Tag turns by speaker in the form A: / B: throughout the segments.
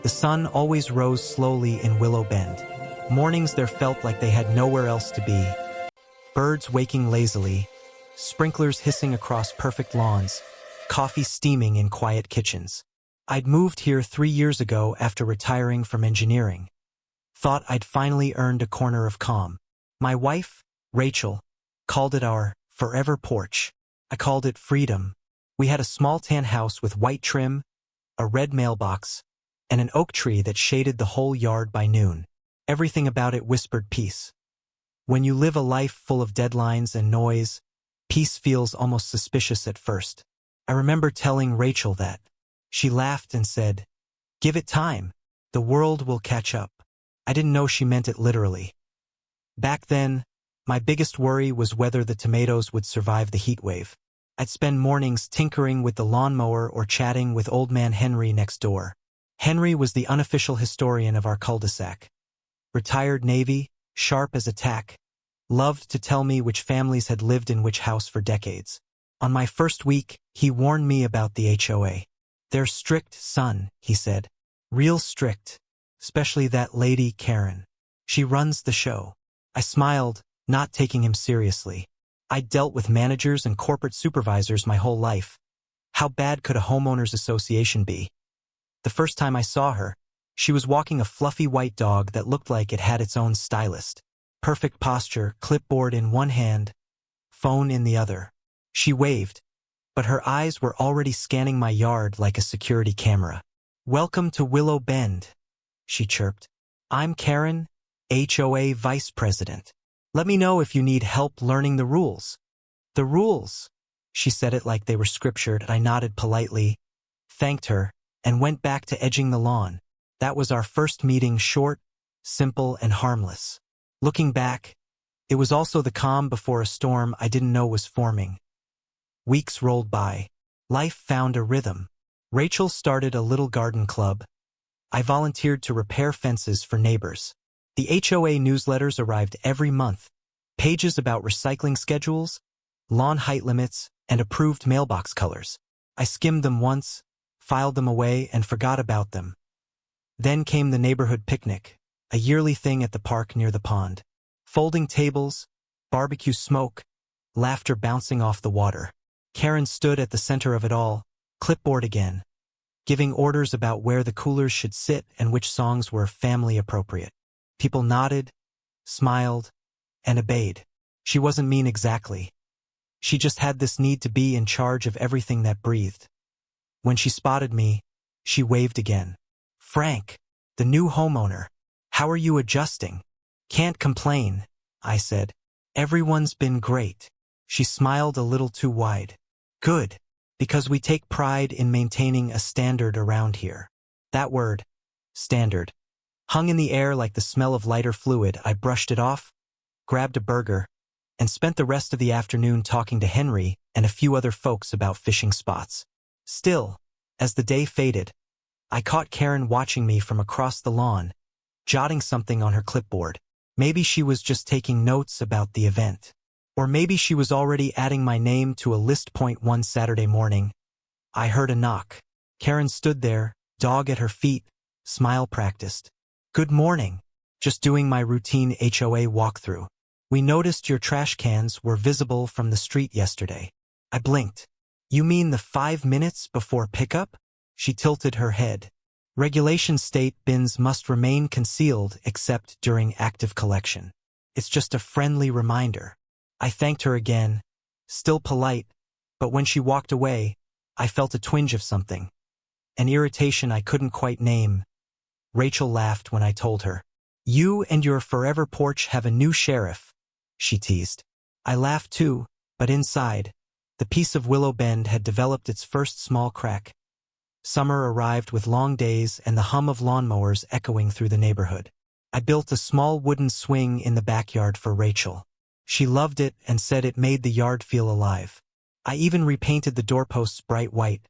A: The sun always rose slowly in Willow Bend. Mornings there felt like they had nowhere else to be. Birds waking lazily, sprinklers hissing across perfect lawns, coffee steaming in quiet kitchens. I'd moved here 3 years ago after retiring from engineering. Thought I'd finally earned a corner of calm. My wife, Rachel, called it our forever porch. I called it freedom. We had a small tan house with white trim, a red mailbox, and an oak tree that shaded the whole yard by noon. Everything about it whispered peace. When you live a life full of deadlines and noise, peace feels almost suspicious at first. I remember telling Rachel that. She laughed and said, "Give it time. The world will catch up." I didn't know she meant it literally. Back then, my biggest worry was whether the tomatoes would survive the heat wave. I'd spend mornings tinkering with the lawnmower or chatting with old man Henry next door. Henry was the unofficial historian of our cul-de-sac. Retired Navy, sharp as a tack, loved to tell me which families had lived in which house for decades. On my first week, he warned me about the HOA. "They're strict, son," he said. "Real strict. Especially that lady, Karen. She runs the show." I smiled, not taking him seriously. I'd dealt with managers and corporate supervisors my whole life. How bad could a homeowners association be? The first time I saw her, she was walking a fluffy white dog that looked like it had its own stylist. Perfect posture, clipboard in one hand, phone in the other. She waved, but her eyes were already scanning my yard like a security camera. "Welcome to Willow Bend," she chirped. "I'm Karen, HOA Vice President. Let me know if you need help learning the rules." "The rules?" She said it like they were scriptured. I nodded politely, thanked her, and went back to edging the lawn. That was our first meeting, short, simple, and harmless. Looking back, it was also the calm before a storm I didn't know was forming. Weeks rolled by. Life found a rhythm. Rachel started a little garden club. I volunteered to repair fences for neighbors. The HOA newsletters arrived every month. Pages about recycling schedules, lawn height limits, and approved mailbox colors. I skimmed them once, filed them away, and forgot about them. Then came the neighborhood picnic, a yearly thing at the park near the pond. Folding tables, barbecue smoke, laughter bouncing off the water. Karen stood at the center of it all, clipboard again, giving orders about where the coolers should sit and which songs were family appropriate. People nodded, smiled, and obeyed. She wasn't mean exactly. She just had this need to be in charge of everything that breathed. When she spotted me, she waved again. "Frank, the new homeowner. How are you adjusting?" "Can't complain," I said. "Everyone's been great." She smiled a little too wide. "Good, because we take pride in maintaining a standard around here." That word, standard, hung in the air like the smell of lighter fluid. I brushed it off, grabbed a burger, and spent the rest of the afternoon talking to Henry and a few other folks about fishing spots. Still, as the day faded, I caught Karen watching me from across the lawn, jotting something on her clipboard. Maybe she was just taking notes about the event. Or maybe she was already adding my name to a list. One Saturday morning, I heard a knock. Karen stood there, dog at her feet, smile practiced. "Good morning. Just doing my routine HOA walkthrough. We noticed your trash cans were visible from the street yesterday." I blinked. "You mean the 5 minutes before pickup?" She tilted her head. "Regulations state bins must remain concealed except during active collection. It's just a friendly reminder." I thanked her again, still polite, but when she walked away, I felt a twinge of something. An irritation I couldn't quite name. Rachel laughed when I told her. "You and your forever porch have a new sheriff," she teased. I laughed too, but inside, the piece of Willow Bend had developed its first small crack. Summer arrived with long days and the hum of lawnmowers echoing through the neighborhood. I built a small wooden swing in the backyard for Rachel. She loved it and said it made the yard feel alive. I even repainted the doorposts bright white.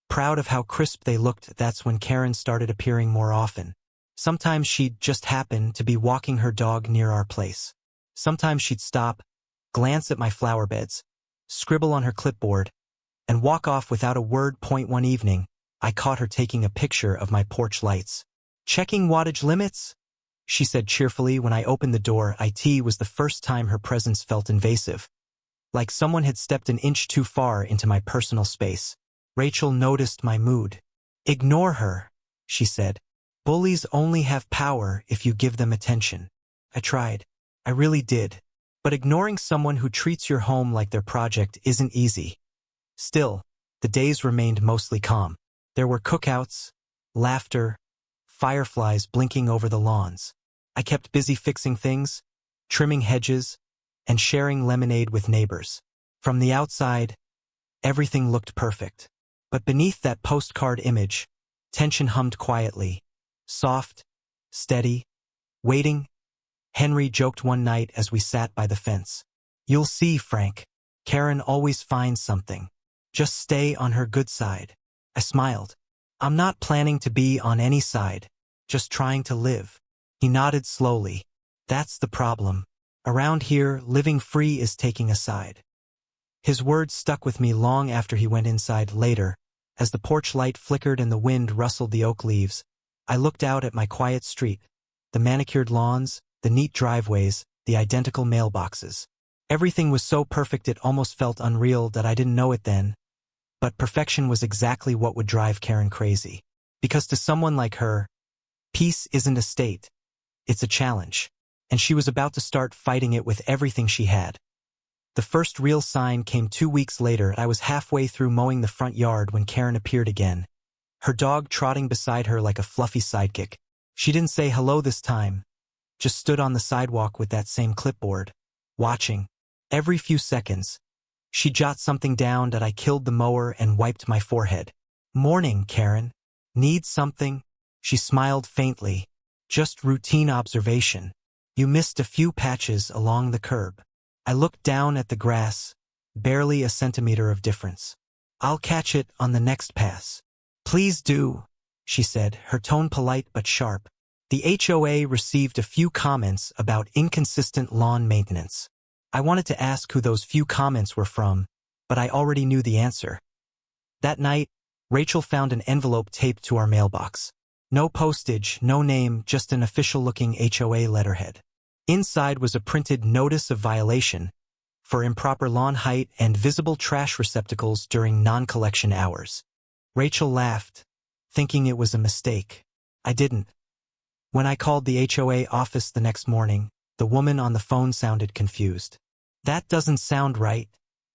A: Proud of how crisp they looked. That's when Karen started appearing more often. Sometimes she'd just happen to be walking her dog near our place. Sometimes she'd stop, glance at my flower beds, scribble on her clipboard, and walk off without a word. One evening, I caught her taking a picture of my porch lights. Checking wattage limits? She said cheerfully when I opened the door. It was the first time her presence felt invasive, like someone had stepped an inch too far into my personal space. Rachel noticed my mood. Ignore her, she said. Bullies only have power if you give them attention. I tried. I really did. But ignoring someone who treats your home like their project isn't easy. Still, the days remained mostly calm. There were cookouts, laughter, fireflies blinking over the lawns. I kept busy fixing things, trimming hedges, and sharing lemonade with neighbors. From the outside, everything looked perfect. But beneath that postcard image, tension hummed quietly. Soft, steady, waiting. Henry joked one night as we sat by the fence. You'll see, Frank. Karen always finds something. Just stay on her good side. I smiled. I'm not planning to be on any side, just trying to live. He nodded slowly. That's the problem. Around here, living free is taking a side. His words stuck with me long after he went inside. Later, as the porch light flickered and the wind rustled the oak leaves, I looked out at my quiet street, the manicured lawns, the neat driveways, the identical mailboxes. Everything was so perfect it almost felt unreal. That I didn't know it then. But perfection was exactly what would drive Karen crazy. Because to someone like her, peace isn't a state, it's a challenge. And she was about to start fighting it with everything she had. The first real sign came 2 weeks later. I was halfway through mowing the front yard when Karen appeared again, her dog trotting beside her like a fluffy sidekick. She didn't say hello this time, just stood on the sidewalk with that same clipboard, watching. Every few seconds, she'd jot something down. That I killed the mower and wiped my forehead. Morning, Karen. Need something? She smiled faintly. Just routine observation. You missed a few patches along the curb. I looked down at the grass, barely a centimeter of difference. I'll catch it on the next pass. Please do, she said, her tone polite but sharp. The HOA received a few comments about inconsistent lawn maintenance. I wanted to ask who those few comments were from, but I already knew the answer. That night, Rachel found an envelope taped to our mailbox. No postage, no name, just an official-looking HOA letterhead. Inside was a printed notice of violation for improper lawn height and visible trash receptacles during non-collection hours. Rachel laughed, thinking it was a mistake. I didn't. When I called the HOA office the next morning, the woman on the phone sounded confused. That doesn't sound right,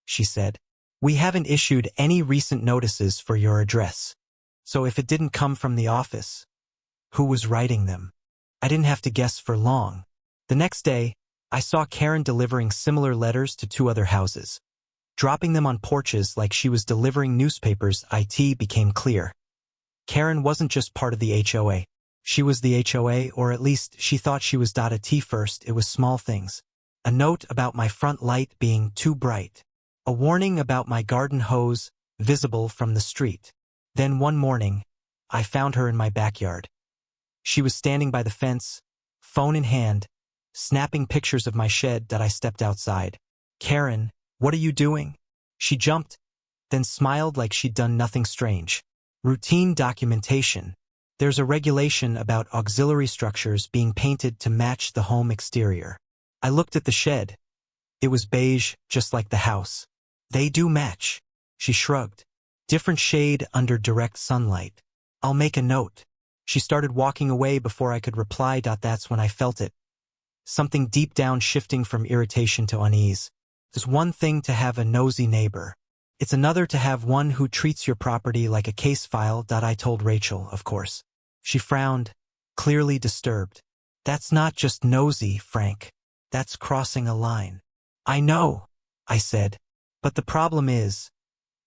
A: she said. We haven't issued any recent notices for your address. So if it didn't come from the office, who was writing them? I didn't have to guess for long. The next day, I saw Karen delivering similar letters to 2 other houses, dropping them on porches like she was delivering newspapers. It became clear. Karen wasn't just part of the HOA. She was the HOA, or at least she thought she was. At first, it was small things. A note about my front light being too bright. A warning about my garden hose, visible from the street. Then one morning, I found her in my backyard. She was standing by the fence, phone in hand, snapping pictures of my shed. That I stepped outside. Karen, what are you doing? She jumped, then smiled like she'd done nothing strange. Routine documentation. There's a regulation about auxiliary structures being painted to match the home exterior. I looked at the shed. It was beige, just like the house. They do match. She shrugged. Different shade under direct sunlight. I'll make a note. She started walking away before I could reply. That's when I felt it. Something deep down shifting from irritation to unease. It's one thing to have a nosy neighbor. It's another to have one who treats your property like a case file. I told Rachel, of course. She frowned, clearly disturbed. That's not just nosy, Frank. That's crossing a line. I know, I said. But the problem is,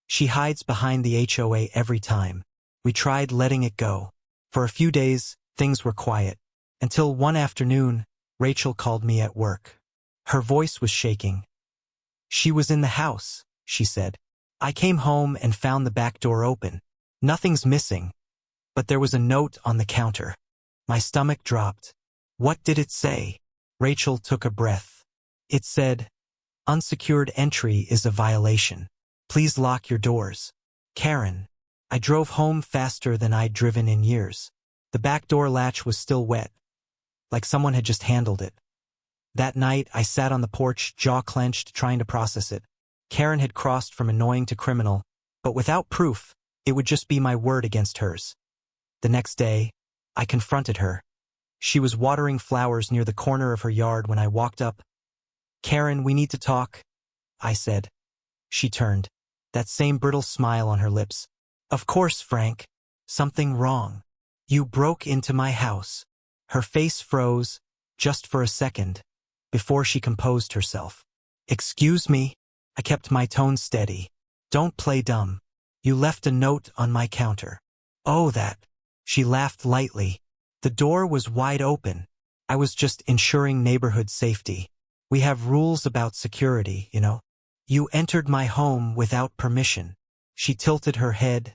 A: she hides behind the HOA every time. We tried letting it go. For a few days, things were quiet. Until one afternoon, Rachel called me at work. Her voice was shaking. She was in the house, she said. I came home and found the back door open. Nothing's missing. But there was a note on the counter. My stomach dropped. What did it say? Rachel took a breath. It said, unsecured entry is a violation. Please lock your doors. Karen. I drove home faster than I'd driven in years. The back door latch was still wet, like someone had just handled it. That night, I sat on the porch, jaw clenched, trying to process it. Karen had crossed from annoying to criminal, but without proof, it would just be my word against hers. The next day, I confronted her. She was watering flowers near the corner of her yard when I walked up. "Karen, we need to talk," I said. She turned, that same brittle smile on her lips. "Of course, Frank. Something wrong. You broke into my house." Her face froze, just for a second, before she composed herself. "Excuse me." I kept my tone steady. "Don't play dumb. You left a note on my counter." "Oh, that." She laughed lightly. The door was wide open. I was just ensuring neighborhood safety. We have rules about security, you know. "You entered my home without permission." She tilted her head,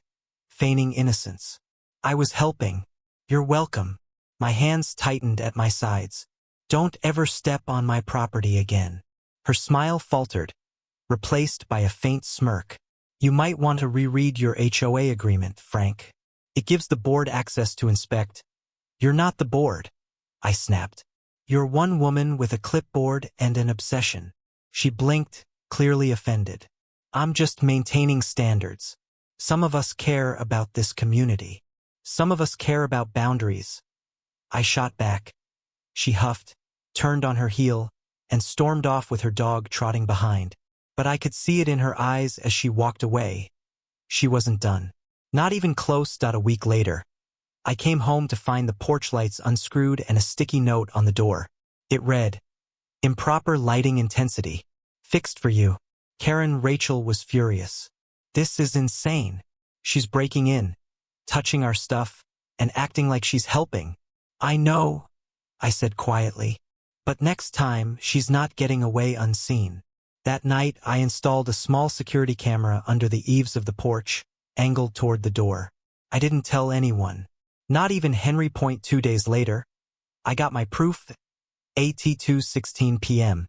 A: feigning innocence. "I was helping." "You're welcome." My hands tightened at my sides. "Don't ever step on my property again." Her smile faltered, replaced by a faint smirk. "You might want to reread your HOA agreement, Frank. It gives the board access to inspect." "You're not the board," I snapped. "You're one woman with a clipboard and an obsession." She blinked, clearly offended. "I'm just maintaining standards. Some of us care about this community. Some of us care about boundaries." I shot back. She huffed, turned on her heel, and stormed off with her dog trotting behind. But I could see it in her eyes as she walked away. She wasn't done. Not even close. A week later, I came home to find the porch lights unscrewed and a sticky note on the door. It read, "Improper lighting intensity. Fixed for you." Rachel was furious. "This is insane. She's breaking in, touching our stuff, and acting like she's helping." "I know," I said quietly. "But next time, she's not getting away unseen." That night, I installed a small security camera under the eaves of the porch, angled toward the door. I didn't tell anyone. Not even Henry. 2 days later, I got my proof. At 2:16 p.m.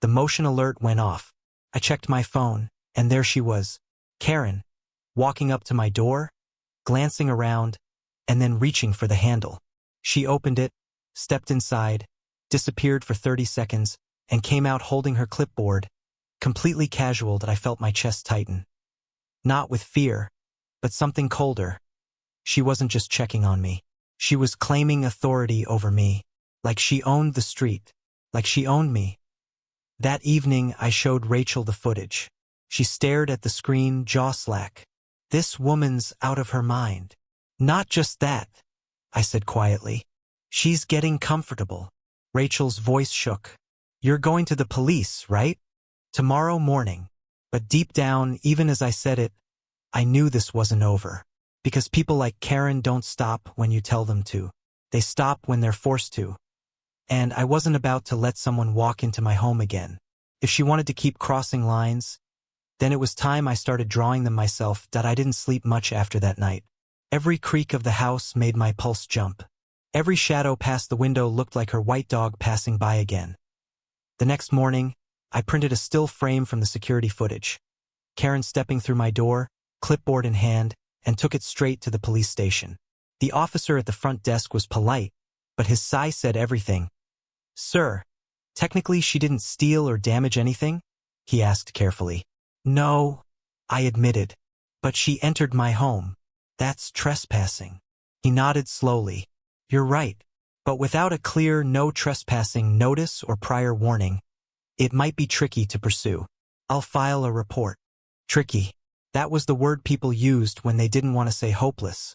A: The motion alert went off. I checked my phone, and there she was, Karen, walking up to my door, glancing around, and then reaching for the handle. She opened it, stepped inside, disappeared for 30 seconds, and came out holding her clipboard, completely casual. That I felt my chest tighten. Not with fear, but something colder. She wasn't just checking on me. She was claiming authority over me, like she owned the street, like she owned me. That evening, I showed Rachel the footage. She stared at the screen, jaw slack. "This woman's out of her mind." "Not just that," I said quietly. "She's getting comfortable." Rachel's voice shook. "You're going to the police, right? Tomorrow morning." But deep down, even as I said it, I knew this wasn't over. Because people like Karen don't stop when you tell them to. They stop when they're forced to. And I wasn't about to let someone walk into my home again. If she wanted to keep crossing lines, then it was time I started drawing them myself. I didn't sleep much after that night. Every creak of the house made my pulse jump. Every shadow past the window looked like her white dog passing by again. The next morning, I printed a still frame from the security footage. Karen stepping through my door, clipboard in hand, and took it straight to the police station. The officer at the front desk was polite, but his sigh said everything. "Sir, technically she didn't steal or damage anything?" he asked carefully. "No," I admitted, "but she entered my home. That's trespassing." He nodded slowly. "You're right, but without a clear no trespassing notice or prior warning, it might be tricky to pursue. I'll file a report." Tricky. That was the word people used when they didn't want to say hopeless.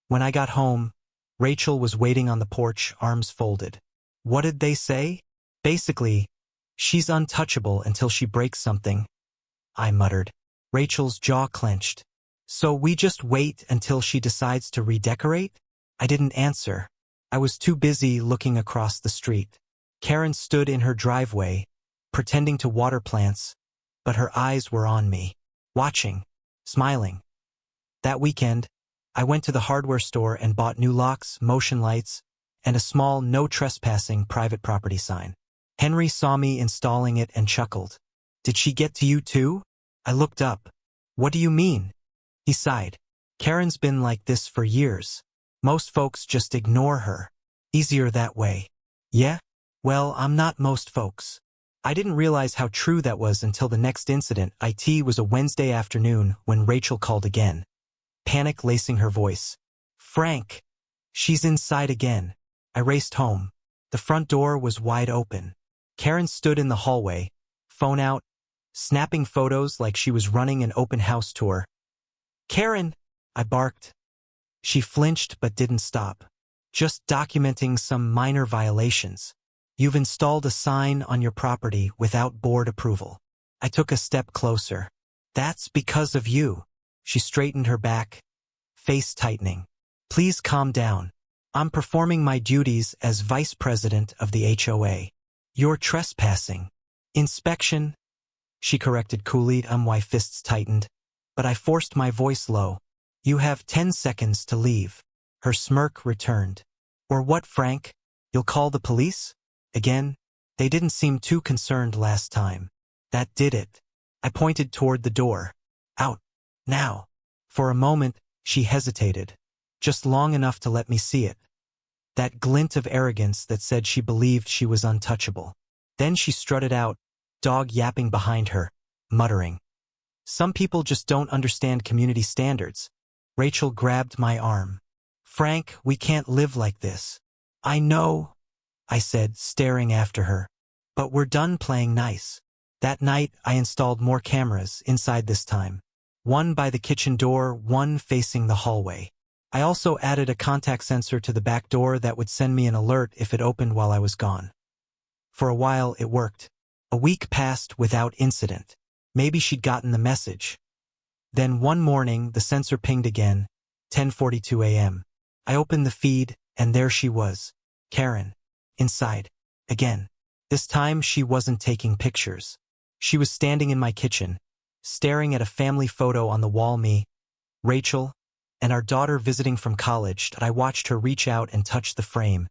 A: When I got home, Rachel was waiting on the porch, arms folded. "What did they say?" "Basically, she's untouchable until she breaks something," I muttered. Rachel's jaw clenched. "So we just wait until she decides to redecorate?" I didn't answer. I was too busy looking across the street. Karen stood in her driveway, pretending to water plants, but her eyes were on me, watching, smiling. That weekend, I went to the hardware store and bought new locks, motion lights, and a small no trespassing private property sign. Henry saw me installing it and chuckled. "Did she get to you too?" I looked up. "What do you mean?" He sighed. "Karen's been like this for years. Most folks just ignore her. Easier that way. Yeah? Well, I'm not most folks. I didn't realize how true that was until the next incident. It was a Wednesday afternoon when Rachel called again. Panic lacing her voice. Frank! She's inside again. I raced home. The front door was wide open. Karen stood in the hallway, phone out, snapping photos like she was running an open house tour. Karen! I barked. She flinched but didn't stop. Just documenting some minor violations. You've installed a sign on your property without board approval. I took a step closer. That's because of you. She straightened her back, face tightening. Please calm down. I'm performing my duties as vice president of the HOA. You're trespassing. Inspection, she corrected coolly. My fists tightened, but I forced my voice low. You have 10 seconds to leave. Her smirk returned. Or what, Frank? You'll call the police? Again, they didn't seem too concerned last time. That did it. I pointed toward the door. Out. Now. For a moment, she hesitated. Just long enough to let me see it. That glint of arrogance that said she believed she was untouchable. Then she strutted out, dog yapping behind her, muttering. Some people just don't understand community standards. Rachel grabbed my arm. Frank, we can't live like this. I know, I said, staring after her. But we're done playing nice. That night, I installed more cameras inside this time. One by the kitchen door, one facing the hallway. I also added a contact sensor to the back door that would send me an alert if it opened while I was gone. For a while, it worked. A week passed without incident. Maybe she'd gotten the message. Then one morning, the sensor pinged again, 10:42 a.m. I opened the feed, and there she was, Karen, inside, again. This time, she wasn't taking pictures. She was standing in my kitchen, staring at a family photo on the wall. Me, Rachel, and our daughter visiting from college. I watched her reach out and touch the frame,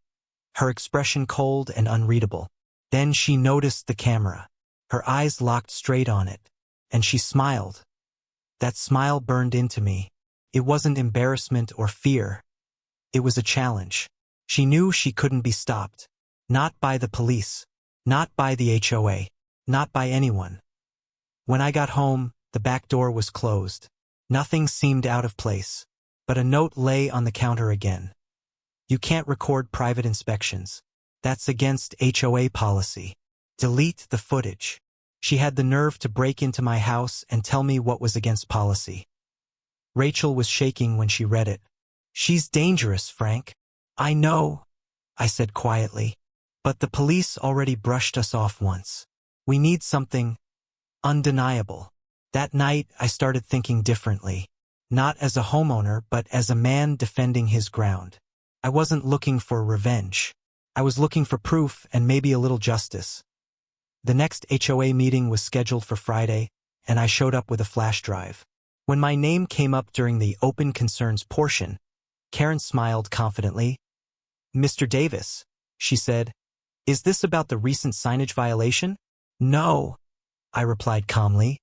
A: her expression cold and unreadable. Then she noticed the camera. Her eyes locked straight on it, and she smiled. That smile burned into me. It wasn't embarrassment or fear. It was a challenge. She knew she couldn't be stopped. Not by the police. Not by the HOA. Not by anyone. When I got home, the back door was closed. Nothing seemed out of place. But a note lay on the counter again. You can't record private inspections. That's against HOA policy. Delete the footage. She had the nerve to break into my house and tell me what was against policy. Rachel was shaking when she read it. She's dangerous, Frank. I know, I said quietly. But the police already brushed us off once. We need something undeniable. That night, I started thinking differently. Not as a homeowner, but as a man defending his ground. I wasn't looking for revenge. I was looking for proof and maybe a little justice. The next HOA meeting was scheduled for Friday, and I showed up with a flash drive. When my name came up during the open concerns portion, Karen smiled confidently. Mr. Davis, she said, is this about the recent signage violation? No, I replied calmly,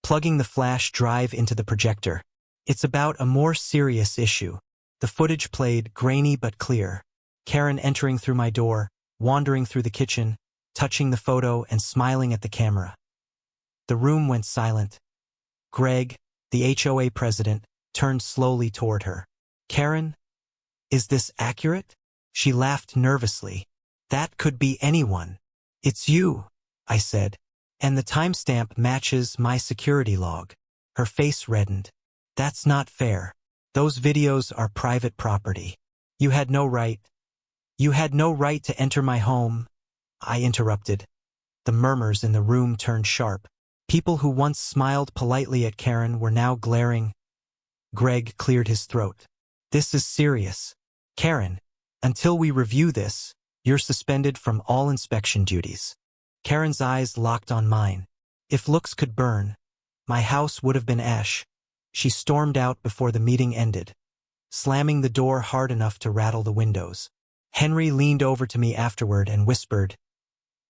A: plugging the flash drive into the projector. It's about a more serious issue. The footage played grainy but clear. Karen entering through my door, wandering through the kitchen, touching the photo and smiling at the camera. The room went silent. Greg, the HOA president, turned slowly toward her. Karen, is this accurate? She laughed nervously. That could be anyone. It's you, I said, and the timestamp matches my security log. Her face reddened. That's not fair. Those videos are private property. You had no right. You had no right to enter my home, I interrupted. The murmurs in the room turned sharp. People who once smiled politely at Karen were now glaring. Greg cleared his throat. This is serious. Karen, until we review this, you're suspended from all inspection duties. Karen's eyes locked on mine. If looks could burn, my house would have been ash. She stormed out before the meeting ended, slamming the door hard enough to rattle the windows. Henry leaned over to me afterward and whispered,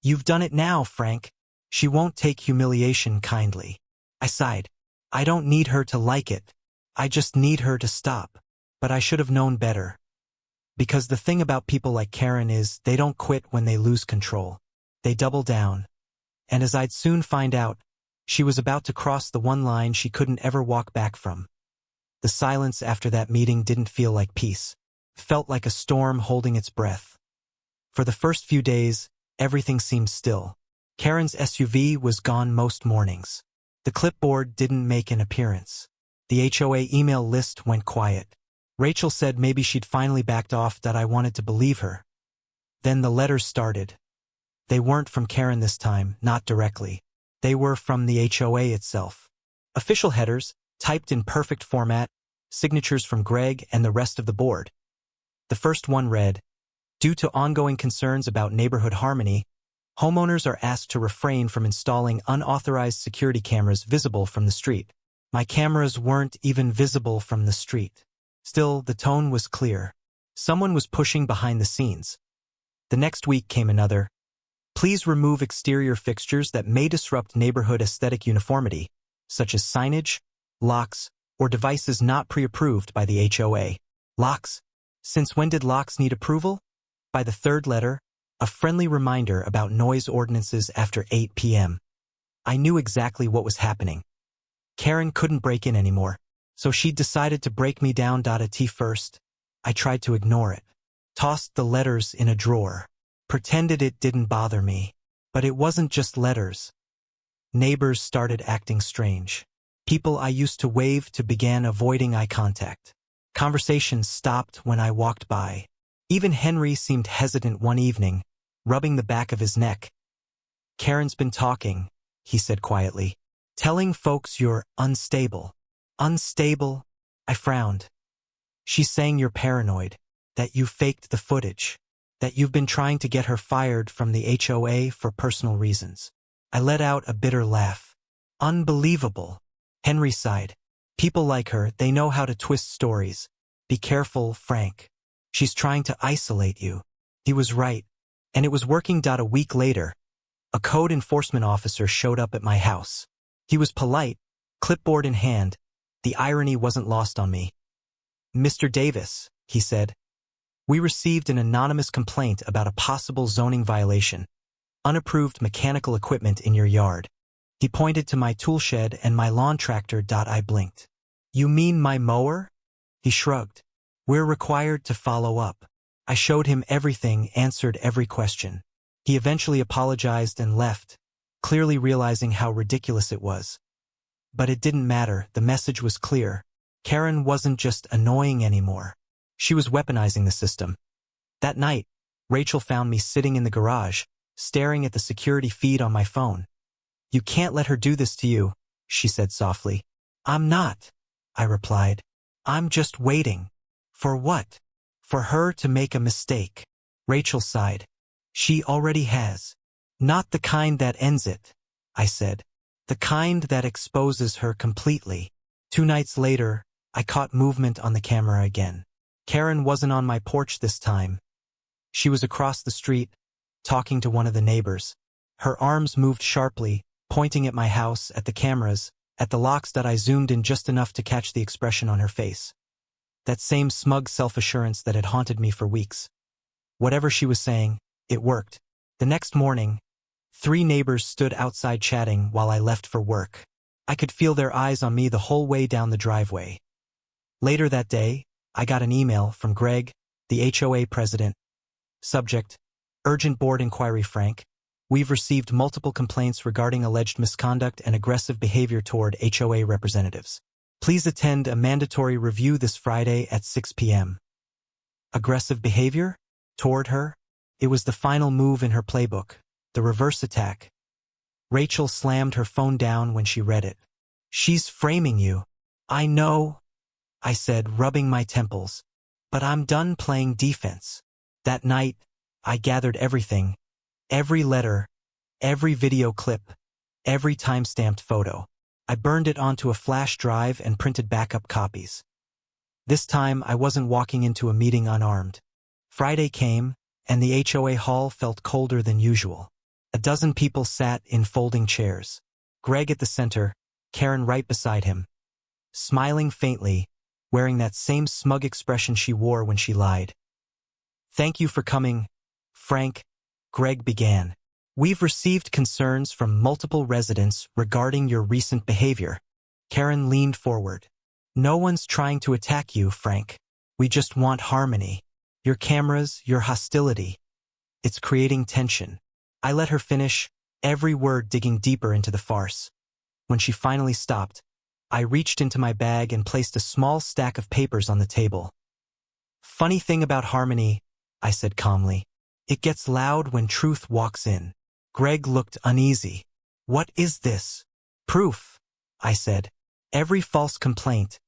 A: You've done it now, Frank. She won't take humiliation kindly. I sighed. I don't need her to like it. I just need her to stop. But I should have known better. Because the thing about people like Karen is they don't quit when they lose control. They double down. And as I'd soon find out, she was about to cross the one line she couldn't ever walk back from. The silence after that meeting didn't feel like peace. It felt like a storm holding its breath. For the first few days, everything seemed still. Karen's SUV was gone most mornings. The clipboard didn't make an appearance. The HOA email list went quiet. Rachel said maybe she'd finally backed off, that I wanted to believe her. Then the letters started. They weren't from Karen this time, not directly. They were from the HOA itself. Official headers, typed in perfect format, signatures from Greg and the rest of the board. The first one read, "Due to ongoing concerns about neighborhood harmony, homeowners are asked to refrain from installing unauthorized security cameras visible from the street." My cameras weren't even visible from the street. Still, the tone was clear. Someone was pushing behind the scenes. The next week came another, "Please remove exterior fixtures that may disrupt neighborhood aesthetic uniformity, such as signage, locks, or devices not pre-approved by the HOA." Locks? Since when did locks need approval? By the third letter, a friendly reminder about noise ordinances after 8 p.m. I knew exactly what was happening. Karen couldn't break in anymore, so she decided to break me down at first. I tried to ignore it, tossed the letters in a drawer, pretended it didn't bother me. But it wasn't just letters. Neighbors started acting strange. People I used to wave to began avoiding eye contact. Conversations stopped when I walked by. Even Henry seemed hesitant one evening, rubbing the back of his neck. "Karen's been talking," he said quietly, "telling folks you're unstable." Unstable? I frowned. "She's saying you're paranoid, that you faked the footage, that you've been trying to get her fired from the HOA for personal reasons." I let out a bitter laugh. "Unbelievable." Henry sighed. "People like her, they know how to twist stories. Be careful, Frank. She's trying to isolate you." He was right, and it was working. A week later, a code enforcement officer showed up at my house. He was polite, clipboard in hand. The irony wasn't lost on me. "Mr. Davis," he said, "we received an anonymous complaint about a possible zoning violation. Unapproved mechanical equipment in your yard." He pointed to my tool shed and my lawn tractor. I blinked. "You mean my mower?" He shrugged. "We're required to follow up." I showed him everything, answered every question. He eventually apologized and left, clearly realizing how ridiculous it was. But it didn't matter, the message was clear. Karen wasn't just annoying anymore. She was weaponizing the system. That night, Rachel found me sitting in the garage, staring at the security feed on my phone. "You can't let her do this to you," she said softly. "I'm not," I replied. "I'm just waiting." "For what?" "For her to make a mistake." Rachel sighed. "She already has." "Not the kind that ends it," I said. "The kind that exposes her completely." 2 nights later, I caught movement on the camera again. Karen wasn't on my porch this time. She was across the street, talking to one of the neighbors. Her arms moved sharply, pointing at my house, at the cameras, at the locks. I zoomed in just enough to catch the expression on her face. That same smug self-assurance that had haunted me for weeks. Whatever she was saying, it worked. The next morning, 3 neighbors stood outside chatting while I left for work. I could feel their eyes on me the whole way down the driveway. Later that day, I got an email from Greg, the HOA president. Subject: Urgent board inquiry. Frank, we've received multiple complaints regarding alleged misconduct and aggressive behavior toward HOA representatives. Please attend a mandatory review this Friday at 6 p.m. Aggressive behavior? Toward her? It was the final move in her playbook, the reverse attack. Rachel slammed her phone down when she read it. "She's framing you." "I know," I said, rubbing my temples. "But I'm done playing defense." That night, I gathered everything. Every letter, every video clip, every time-stamped photo. I burned it onto a flash drive and printed backup copies. This time, I wasn't walking into a meeting unarmed. Friday came, and the HOA hall felt colder than usual. A dozen people sat in folding chairs. Greg at the center, Karen right beside him. Smiling faintly, wearing that same smug expression she wore when she lied. Thank you for coming, Frank, Greg began. We've received concerns from multiple residents regarding your recent behavior. Karen leaned forward. No one's trying to attack you, Frank. We just want harmony. Your cameras, your hostility. It's creating tension. I let her finish, every word digging deeper into the farce. When she finally stopped, I reached into my bag and placed a small stack of papers on the table. Funny thing about harmony, I said calmly. It gets loud when truth walks in. Greg looked uneasy. What is this? Proof, I said. Every false complaint,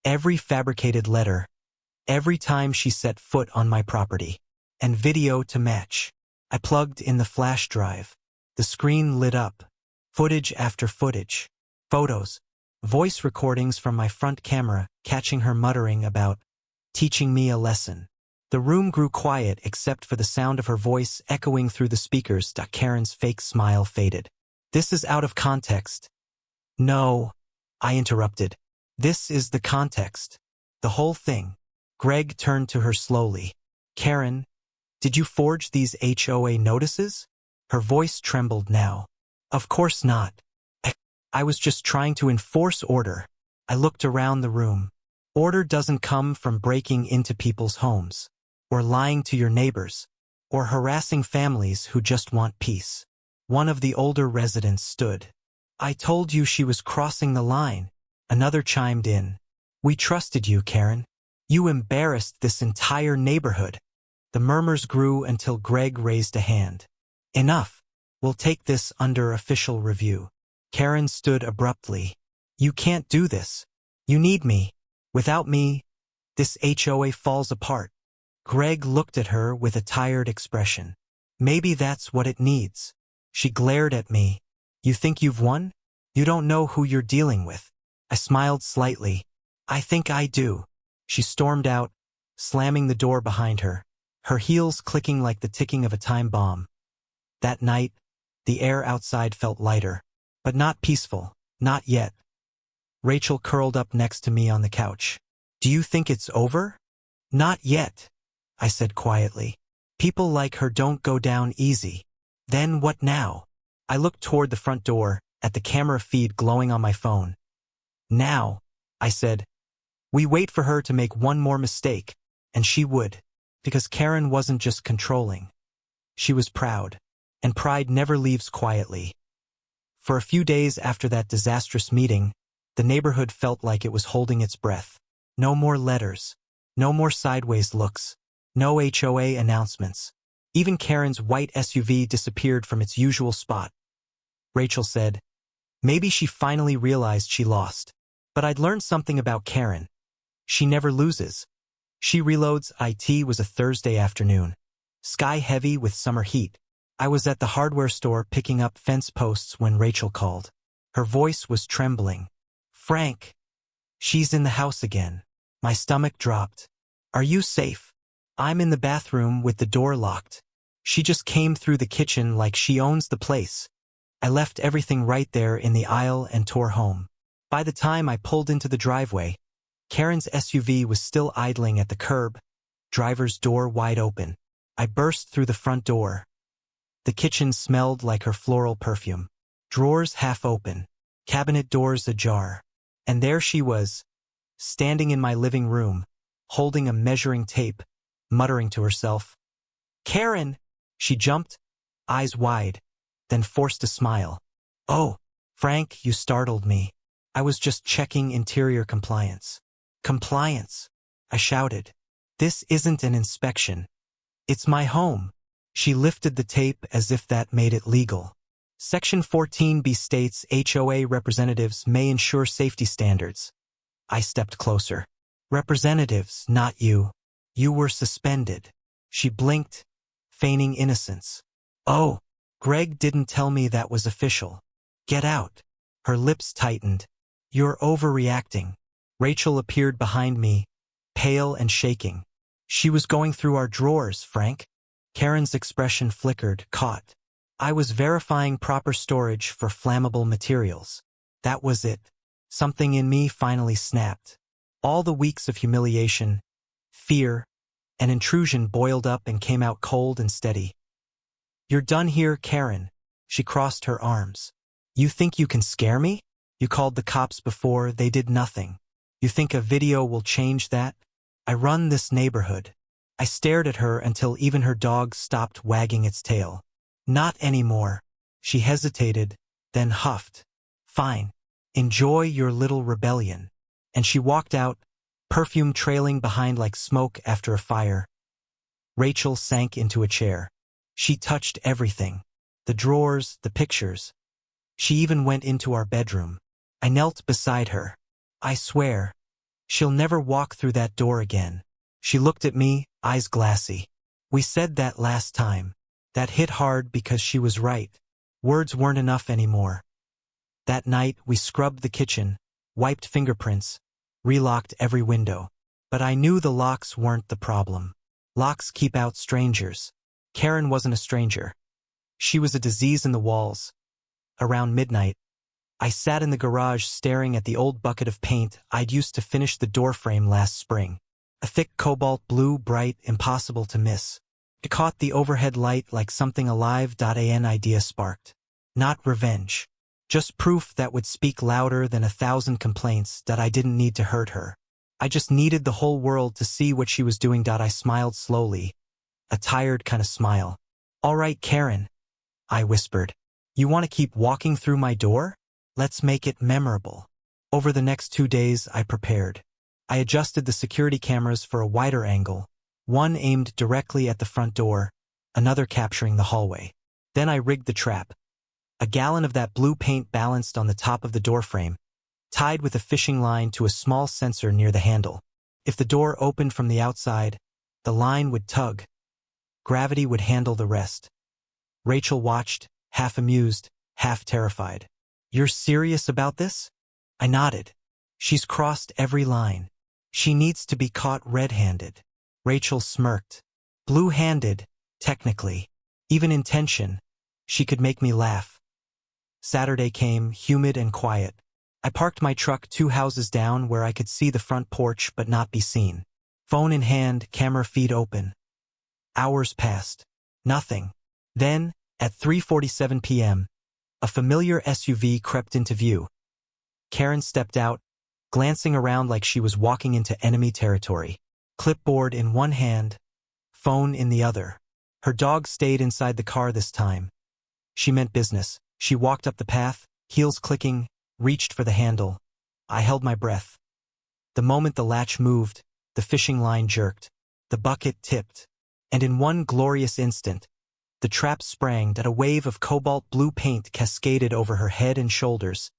A: every fabricated letter, every time she set foot on my property. And video to match. I plugged in the flash drive. The screen lit up. Footage after footage. Photos. Voice recordings from my front camera, catching her muttering about teaching me a lesson. The room grew quiet except for the sound of her voice echoing through the speakers. Karen's fake smile faded. This is out of context. No, I interrupted. This is the context. The whole thing. Greg turned to her slowly. Karen, did you forge these HOA notices? Her voice trembled now. Of course not. I was just trying to enforce order. I looked around the room. Order doesn't come from breaking into people's homes, or lying to your neighbors, or harassing families who just want peace. One of the older residents stood. I told you she was crossing the line. Another chimed in. We trusted you, Karen. You embarrassed this entire neighborhood. The murmurs grew until Greg raised a hand. Enough. We'll take this under official review. Karen stood abruptly. You can't do this. You need me. Without me, this HOA falls apart. Greg looked at her with a tired expression. Maybe that's what it needs. She glared at me. You think you've won? You don't know who you're dealing with. I smiled slightly. I think I do. She stormed out, slamming the door behind her, her heels clicking like the ticking of a time bomb. That night, the air outside felt lighter, but not peaceful, not yet. Rachel curled up next to me on the couch. Do you think it's over? Not yet, I said quietly. People like her don't go down easy. Then what now? I looked toward the front door, at the camera feed glowing on my phone. Now, I said, we wait for her to make one more mistake, and she would, because Karen wasn't just controlling. She was proud, and pride never leaves quietly. For a few days after that disastrous meeting, the neighborhood felt like it was holding its breath. No more letters, no more sideways looks, no HOA announcements. Even Karen's white SUV disappeared from its usual spot. Rachel said, maybe she finally realized she lost. But I'd learned something about Karen. She never loses. She reloads. It was a Thursday afternoon. Sky heavy with summer heat. I was at the hardware store picking up fence posts when Rachel called. Her voice was trembling. Frank. She's in the house again. My stomach dropped. Are you safe? I'm in the bathroom with the door locked. She just came through the kitchen like she owns the place. I left everything right there in the aisle and tore home. By the time I pulled into the driveway, Karen's SUV was still idling at the curb, driver's door wide open. I burst through the front door. The kitchen smelled like her floral perfume. Drawers half open, cabinet doors ajar. And there she was, standing in my living room, holding a measuring tape, muttering to herself. Karen! She jumped, eyes wide, then forced a smile. Oh, Frank, you startled me. I was just checking interior compliance. Compliance, I shouted. This isn't an inspection. It's my home. She lifted the tape as if that made it legal. Section 14B states HOA representatives may ensure safety standards. I stepped closer. Representatives, not you. You were suspended. She blinked, feigning innocence. Oh, Greg didn't tell me that was official. Get out. Her lips tightened. You're overreacting. Rachel appeared behind me, pale and shaking. She was going through our drawers, Frank. Karen's expression flickered, caught. I was verifying proper storage for flammable materials. That was it. Something in me finally snapped. All the weeks of humiliation, fear, An intrusion boiled up and came out cold and steady. "You're done here, Karen." She crossed her arms. "You think you can scare me? You called the cops before, they did nothing. You think a video will change that? I run this neighborhood." I stared at her until even her dog stopped wagging its tail. "Not anymore." She hesitated, then huffed. "Fine. Enjoy your little rebellion." And she walked out, perfume trailing behind like smoke after a fire. Rachel sank into a chair. She touched everything. The drawers, the pictures. She even went into our bedroom. I knelt beside her. "I swear, she'll never walk through that door again." She looked at me, eyes glassy. "We said that last time." That hit hard because she was right. Words weren't enough anymore. That night, we scrubbed the kitchen, wiped fingerprints, relocked every window. But I knew the locks weren't the problem. Locks keep out strangers. Karen wasn't a stranger. She was a disease in the walls. Around midnight, I sat in the garage staring at the old bucket of paint I'd used to finish the doorframe last spring. A thick cobalt blue, bright, impossible to miss. It caught the overhead light like something alive. An idea sparked. Not revenge. Just proof that would speak louder than 1,000 complaints that I didn't need to hurt her. I just needed the whole world to see what she was doing. I smiled slowly. A tired kind of smile. "All right, Karen," I whispered. "You want to keep walking through my door? Let's make it memorable." Over the next 2 days, I prepared. I adjusted the security cameras for a wider angle, one aimed directly at the front door, another capturing the hallway. Then I rigged the trap. A gallon of that blue paint balanced on the top of the doorframe, tied with a fishing line to a small sensor near the handle. If the door opened from the outside, the line would tug. Gravity would handle the rest. Rachel watched, half amused, half terrified. "You're serious about this?" I nodded. "She's crossed every line. She needs to be caught red-handed." Rachel smirked. "Blue-handed, technically. Even in tension, she could make me laugh." Saturday came, humid and quiet. I parked my truck 2 houses down where I could see the front porch but not be seen. Phone in hand, camera feed open. Hours passed. Nothing. Then, at 3:47 p.m., a familiar SUV crept into view. Karen stepped out, glancing around like she was walking into enemy territory. Clipboard in one hand, phone in the other. Her dog stayed inside the car this time. She meant business. She walked up the path, heels clicking, reached for the handle. I held my breath. The moment the latch moved, the fishing line jerked. The bucket tipped. And in one glorious instant, the trap sprang that a wave of cobalt blue paint cascaded over her head and shoulders,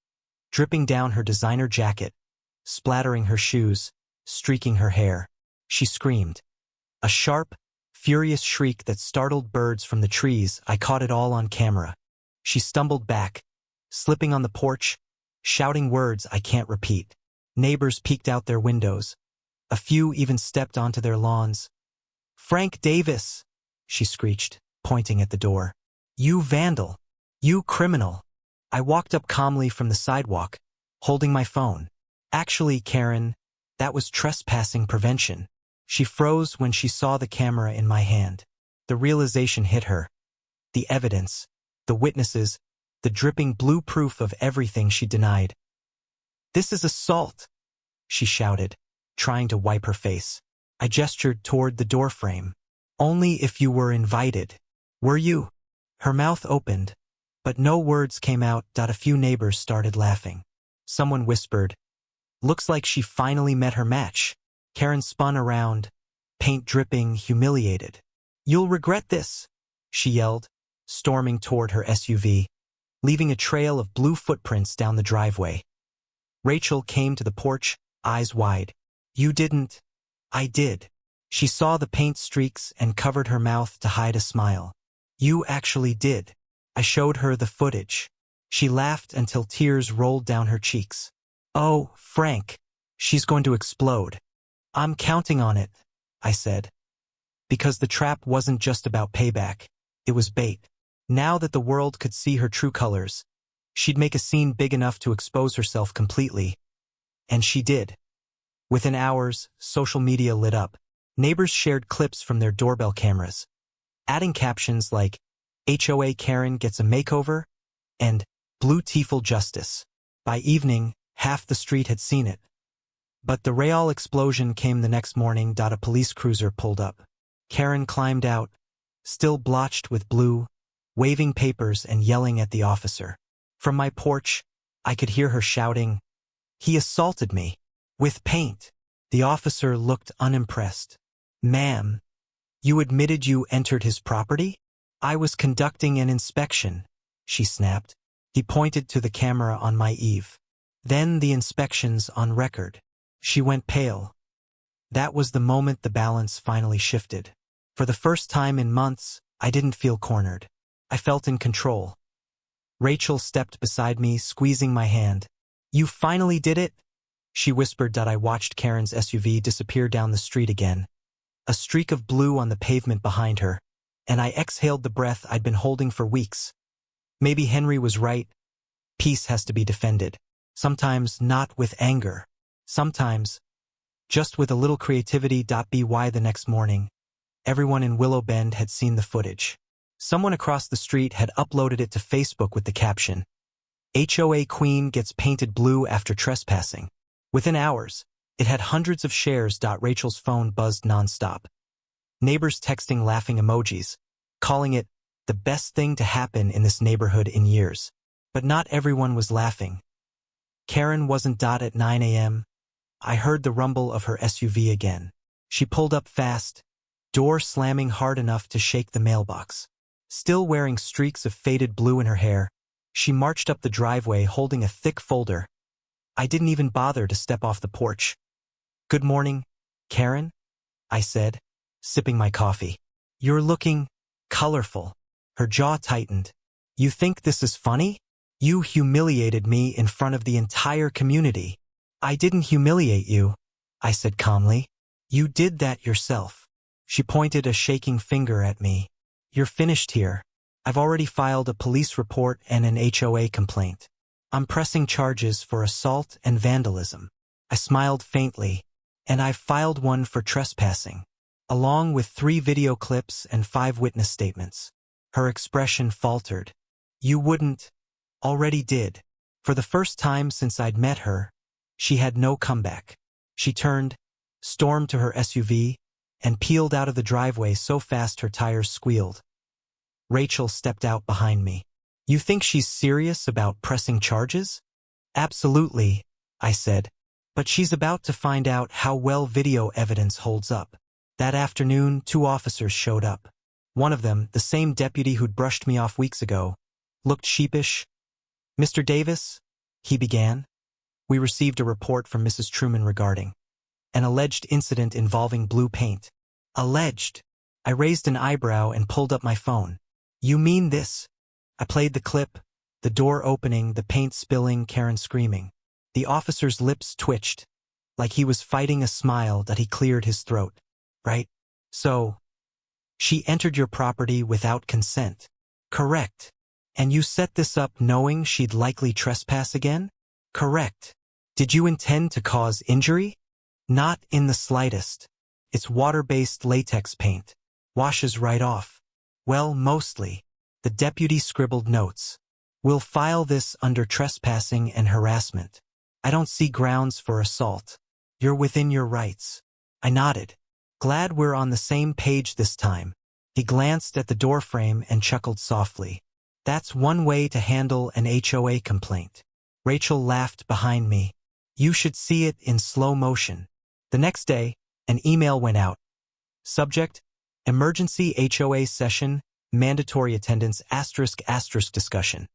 A: dripping down her designer jacket, splattering her shoes, streaking her hair. She screamed. A sharp, furious shriek that startled birds from the trees. I caught it all on camera. She stumbled back, slipping on the porch, shouting words I can't repeat. Neighbors peeked out their windows. A few even stepped onto their lawns. "Frank Davis!" she screeched, pointing at the door. "You vandal! You criminal!" I walked up calmly from the sidewalk, holding my phone. "Actually, Karen, that was trespassing prevention." She froze when she saw the camera in my hand. The realization hit her. The evidence, the witnesses, the dripping blue proof of everything she denied. "This is assault!" she shouted, trying to wipe her face. I gestured toward the doorframe. "Only if you were invited. Were you?" Her mouth opened, but no words came out. A few neighbors started laughing. Someone whispered, "Looks like she finally met her match." Karen spun around, paint dripping, humiliated. "You'll regret this," she yelled, storming toward her SUV, leaving a trail of blue footprints down the driveway. Rachel came to the porch, eyes wide. "You didn't." "I did." She saw the paint streaks and covered her mouth to hide a smile. "You actually did." I showed her the footage. She laughed until tears rolled down her cheeks. "Oh, Frank, she's going to explode." "I'm counting on it," I said. Because the trap wasn't just about payback. It was bait. Now that the world could see her true colors, she'd make a scene big enough to expose herself completely. And she did. Within hours, social media lit up. Neighbors shared clips from their doorbell cameras, adding captions like, HOA Karen gets a makeover, and Blue Teeful Justice. By evening, half the street had seen it. But the real explosion came the next morning. A police cruiser pulled up. Karen climbed out, still blotched with blue, waving papers and yelling at the officer. From my porch, I could hear her shouting, "He assaulted me. With paint." The officer looked unimpressed. "Ma'am, you admitted you entered his property?" "I was conducting an inspection," she snapped. He pointed to the camera on my eave. "Then the inspection's on record." She went pale. That was the moment the balance finally shifted. For the first time in months, I didn't feel cornered. I felt in control. Rachel stepped beside me, squeezing my hand. "You finally did it?" she whispered. I watched Karen's SUV disappear down the street again. A streak of blue on the pavement behind her, and I exhaled the breath I'd been holding for weeks. Maybe Henry was right. Peace has to be defended. Sometimes not with anger. Sometimes just with a little creativity. By the next morning, everyone in Willow Bend had seen the footage. Someone across the street had uploaded it to Facebook with the caption, "HOA Queen gets painted blue after trespassing." Within hours, it had hundreds of shares. Rachel's phone buzzed nonstop. Neighbors texting laughing emojis, calling it the best thing to happen in this neighborhood in years. But not everyone was laughing. Karen wasn't. At 9 a.m., I heard the rumble of her SUV again. She pulled up fast, door slamming hard enough to shake the mailbox. Still wearing streaks of faded blue in her hair, she marched up the driveway holding a thick folder. I didn't even bother to step off the porch. "Good morning, Karen," I said, sipping my coffee. "You're looking colorful." Her jaw tightened. "You think this is funny? You humiliated me in front of the entire community." "I didn't humiliate you," I said calmly. "You did that yourself." She pointed a shaking finger at me. "You're finished here. I've already filed a police report and an HOA complaint. I'm pressing charges for assault and vandalism." I smiled faintly. "And I've filed one for trespassing, along with 3 video clips and 5 witness statements." Her expression faltered. "You wouldn't." "Already did." For the first time since I'd met her, she had no comeback. She turned, stormed to her SUV, and peeled out of the driveway so fast her tires squealed. Rachel stepped out behind me. "You think she's serious about pressing charges?" "Absolutely," I said. "But she's about to find out how well video evidence holds up." That afternoon, 2 officers showed up. One of them, the same deputy who'd brushed me off weeks ago, looked sheepish. "Mr. Davis," he began, "we received a report from Mrs. Truman regarding an alleged incident involving blue paint." "Alleged?" I raised an eyebrow and pulled up my phone. "You mean this?" I played the clip, the door opening, the paint spilling, Karen screaming. The officer's lips twitched, like he was fighting a smile that he cleared his throat. "Right? So, she entered your property without consent." "Correct." "And you set this up knowing she'd likely trespass again?" "Correct." "Did you intend to cause injury?" "Not in the slightest. It's water-based latex paint. Washes right off." "Well, mostly." The deputy scribbled notes. "We'll file this under trespassing and harassment. I don't see grounds for assault. You're within your rights." I nodded. "Glad we're on the same page this time." He glanced at the doorframe and chuckled softly. "That's one way to handle an HOA complaint." Rachel laughed behind me. "You should see it in slow motion." The next day, an email went out. Subject: Emergency HOA Session, Mandatory Attendance *** discussion.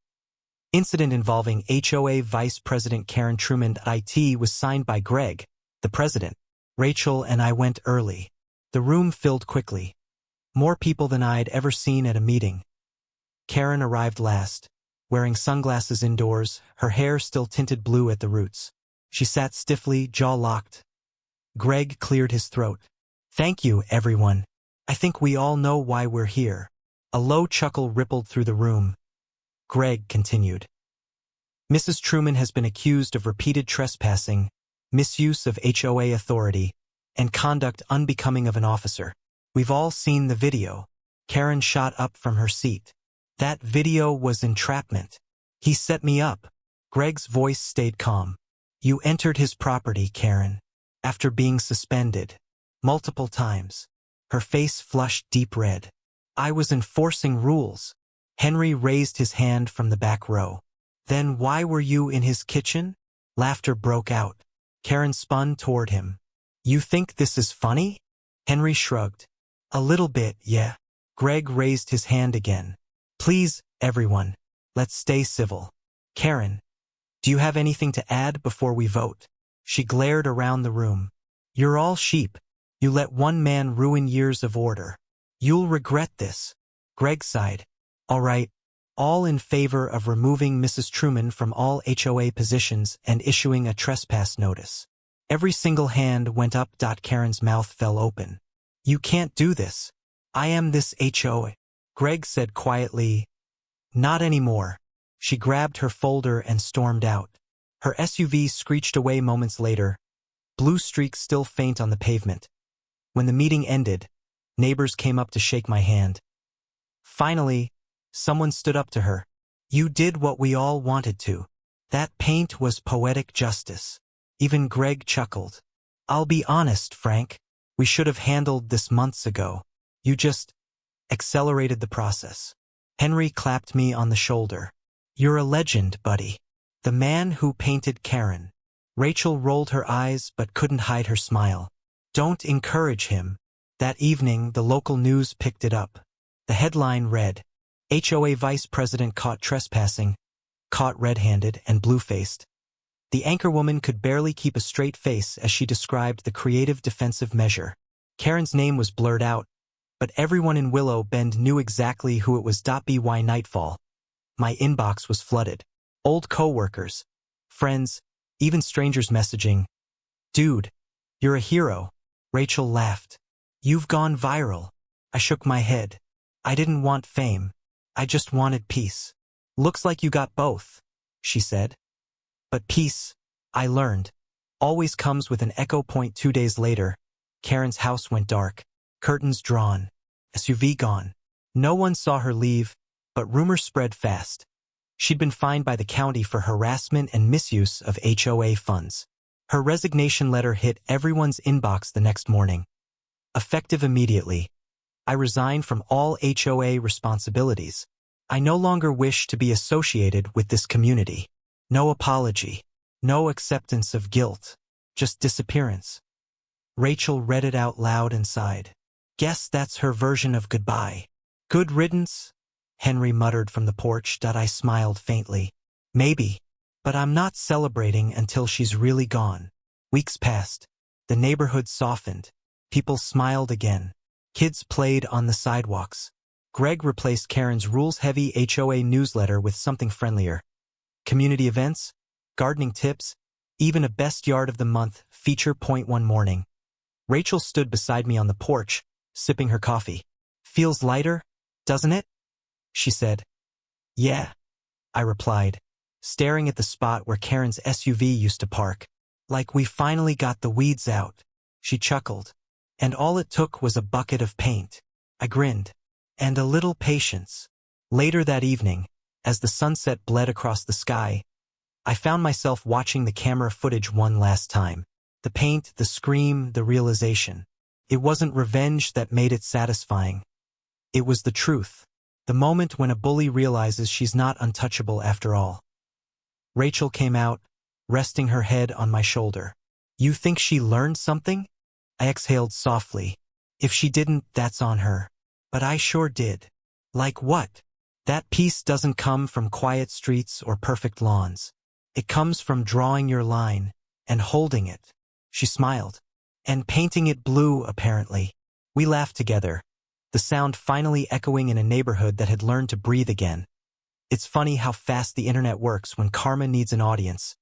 A: Incident involving HOA Vice President Karen Truman. IT was signed by Greg, the president. Rachel and I went early. The room filled quickly. More people than I'd ever seen at a meeting. Karen arrived last, wearing sunglasses indoors, her hair still tinted blue at the roots. She sat stiffly, jaw locked. Greg cleared his throat. "Thank you, everyone. I think we all know why we're here." A low chuckle rippled through the room. Greg continued. "Mrs. Truman has been accused of repeated trespassing, misuse of HOA authority, and conduct unbecoming of an officer. We've all seen the video. Karen shot up from her seat. That video was entrapment. He set me up. Greg's voice stayed calm. You entered his property, Karen, after being suspended. Multiple times. Her face flushed deep red. I was enforcing rules. Henry raised his hand from the back row. Then why were you in his kitchen? Laughter broke out. Karen spun toward him. You think this is funny? Henry shrugged. A little bit, yeah. Greg raised his hand again. Please, everyone, let's stay civil. Karen, do you have anything to add before we vote? She glared around the room. You're all sheep. You let one man ruin years of order. You'll regret this. Greg sighed. All right. All in favor of removing Mrs. Truman from all HOA positions and issuing a trespass notice. Every single hand went up. Karen's mouth fell open. You can't do this. I am this HOA. Greg said quietly, not anymore. She grabbed her folder and stormed out. Her SUV screeched away moments later, blue streaks still faint on the pavement. When the meeting ended, neighbors came up to shake my hand. Finally, someone stood up to her. You did what we all wanted to. That paint was poetic justice. Even Greg chuckled. I'll be honest, Frank. We should have handled this months ago. You just accelerated the process. Henry clapped me on the shoulder. You're a legend, buddy. The man who painted Karen. Rachel rolled her eyes but couldn't hide her smile. Don't encourage him. That evening, the local news picked it up. The headline read, HOA Vice President caught trespassing, caught red-handed and blue-faced. The anchorwoman could barely keep a straight face as she described the creative defensive measure. Karen's name was blurred out, but everyone in Willow Bend knew exactly who it was. By nightfall, my inbox was flooded. Old co-workers, friends, even strangers messaging. Dude, you're a hero. Rachel laughed. You've gone viral. I shook my head. I didn't want fame. I just wanted peace. Looks like you got both, she said. But peace, I learned, always comes with an echo point. 2 days later, Karen's house went dark, curtains drawn, SUV gone. No one saw her leave, but rumors spread fast. She'd been fined by the county for harassment and misuse of HOA funds. Her resignation letter hit everyone's inbox the next morning. Effective immediately, I resigned from all HOA responsibilities. I no longer wish to be associated with this community. No apology, no acceptance of guilt, just disappearance. Rachel read it out loud and sighed. Guess that's her version of goodbye. Good riddance, Henry muttered from the porch. I smiled faintly. Maybe, but I'm not celebrating until she's really gone. Weeks passed. The neighborhood softened. People smiled again. Kids played on the sidewalks. Greg replaced Karen's rules-heavy HOA newsletter with something friendlier. Community events, gardening tips, even a best yard of the month feature. One morning, Rachel stood beside me on the porch, sipping her coffee. Feels lighter, doesn't it? She said. Yeah, I replied, staring at the spot where Karen's SUV used to park. Like we finally got the weeds out. She chuckled. And all it took was a bucket of paint. I grinned. And a little patience. Later that evening, as the sunset bled across the sky, I found myself watching the camera footage one last time. The paint, the scream, the realization. It wasn't revenge that made it satisfying. It was the truth. The moment when a bully realizes she's not untouchable after all. Rachel came out, resting her head on my shoulder. You think she learned something? I exhaled softly. If she didn't, that's on her. But I sure did. Like what? That peace doesn't come from quiet streets or perfect lawns. It comes from drawing your line and holding it. She smiled. And painting it blue, apparently. We laughed together, the sound finally echoing in a neighborhood that had learned to breathe again. It's funny how fast the internet works when karma needs an audience.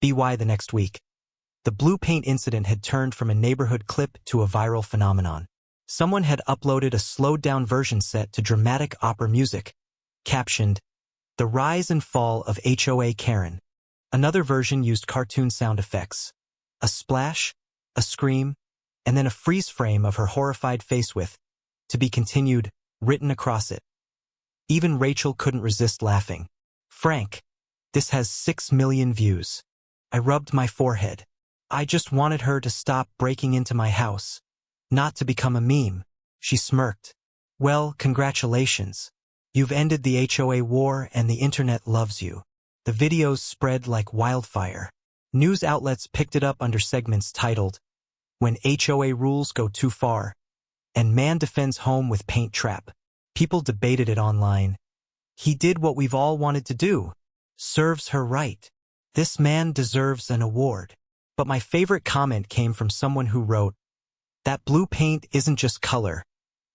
A: BY the next week. The blue paint incident had turned from a neighborhood clip to a viral phenomenon. Someone had uploaded a slowed-down version set to dramatic opera music, captioned, "The Rise and Fall of HOA Karen." Another version used cartoon sound effects. A splash, a scream, and then a freeze frame of her horrified face with, "To be continued," written across it. Even Rachel couldn't resist laughing. "Frank, this has 6 million views." I rubbed my forehead. I just wanted her to stop breaking into my house, not to become a meme. She smirked. "Well, congratulations. You've ended the HOA war and the internet loves you." The videos spread like wildfire. News outlets picked it up under segments titled, "When HOA rules go too far," and "Man defends home with paint trap." People debated it online. "He did what we've all wanted to do. Serves her right. This man deserves an award." But my favorite comment came from someone who wrote, "That blue paint isn't just color.